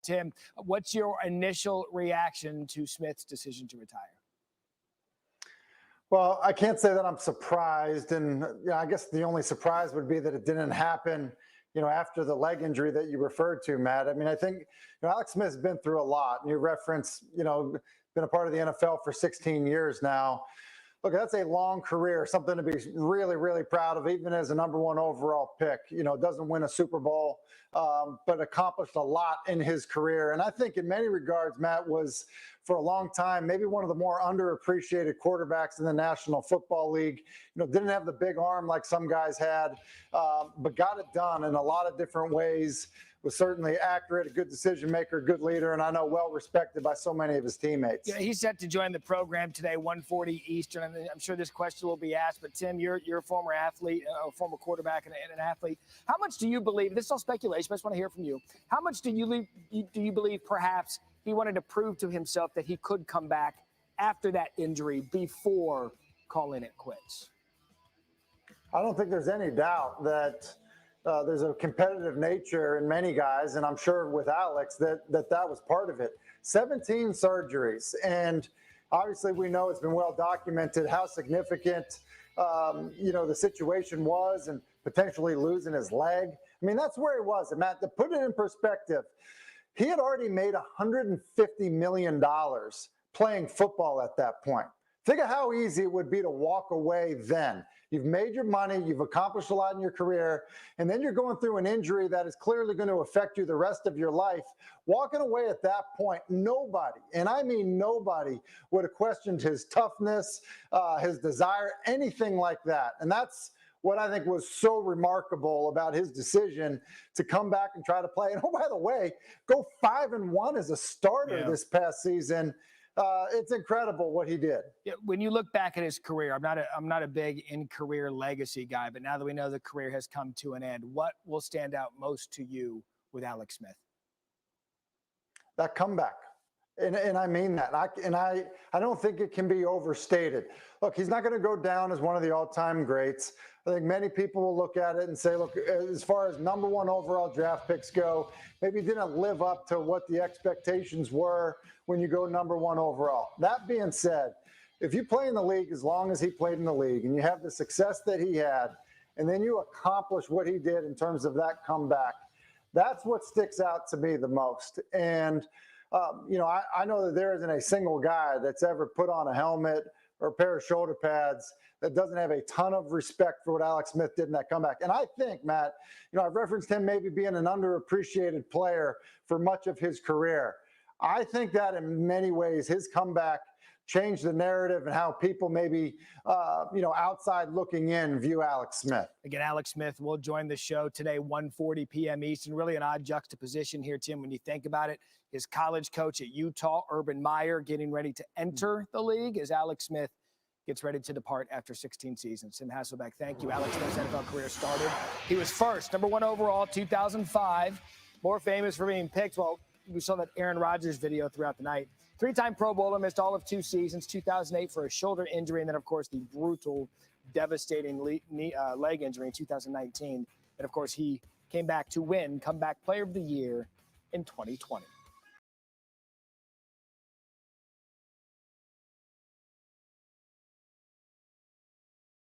Tim, what's your initial reaction to Smith's decision to retire? Well, I can't say that I'm surprised. And I guess the only surprise would be that it didn't happen, after the leg injury that you referred to, Matt. I mean, I think, Alex Smith's been through a lot. And you reference, been a part of the NFL for 16 years now. Look, that's a long career, something to be really, really proud of, even as a #1 overall pick. Doesn't win a Super Bowl, but accomplished a lot in his career. And I think in many regards, Matt was, for a long time, maybe one of the more underappreciated quarterbacks in the National Football League. Didn't have the big arm like some guys had, but got it done in a lot of different ways. Was certainly accurate, a good decision maker, good leader, and I know well respected by so many of his teammates. Yeah, he's set to join the program today, 1:40 Eastern. I'm sure this question will be asked, but Tim, you're a former athlete, a former quarterback, and an athlete. How much do you believe? This is all speculation, but I just want to hear from you. How much do you believe perhaps he wanted to prove to himself that he could come back after that injury before calling it quits? I don't think there's any doubt that there's a competitive nature in many guys, and I'm sure with Alex that was part of it. 17 surgeries, and obviously we know it's been well documented how significant the situation was, and potentially losing his leg. I mean, that's where he was. And Matt, to put it in perspective, he had already made $150 million playing football at that point. Think of how easy it would be to walk away then. You've made your money, you've accomplished a lot in your career, and then you're going through an injury that is clearly going to affect you the rest of your life. Walking away at that point, nobody, and I mean nobody, would have questioned his toughness, his desire, anything like that. And that's what I think was so remarkable about his decision to come back and try to play. And oh, by the way, go 5-1 as a starter this past season. It's incredible what he did. Yeah, when you look back at his career, I'm not a big in-career legacy guy, but now that we know the career has come to an end, what will stand out most to you with Alex Smith? That comeback. And I mean that. I don't think it can be overstated. Look, he's not going to go down as one of the all-time greats. I think many people will look at it and say, look, as far as #1 overall draft picks go, maybe didn't live up to what the expectations were when you go #1 overall. That being said, if you play in the league as long as he played in the league and you have the success that he had, and then you accomplish what he did in terms of that comeback, that's what sticks out to me the most. And I know that there isn't a single guy that's ever put on a helmet or a pair of shoulder pads that doesn't have a ton of respect for what Alex Smith did in that comeback. And I think, Matt, I've referenced him maybe being an underappreciated player for much of his career. I think that in many ways his comeback changed the narrative and how people maybe, outside looking in view Alex Smith. Again, Alex Smith will join the show today, 1:40 p.m. Eastern. Really an odd juxtaposition here, Tim, when you think about it. His college coach at Utah, Urban Meyer, getting ready to enter the league as Alex Smith gets ready to depart after 16 seasons. Tim Hasselbeck, thank you. Alex Smith's NFL career started. He was first, #1 overall, 2005. More famous for being picked. Well, we saw that Aaron Rodgers video throughout the night. 3-time Pro Bowler, missed all of 2 seasons, 2008 for a shoulder injury, and then, of course, the brutal, devastating leg injury in 2019. And, of course, he came back to win Comeback Player of the Year in 2020.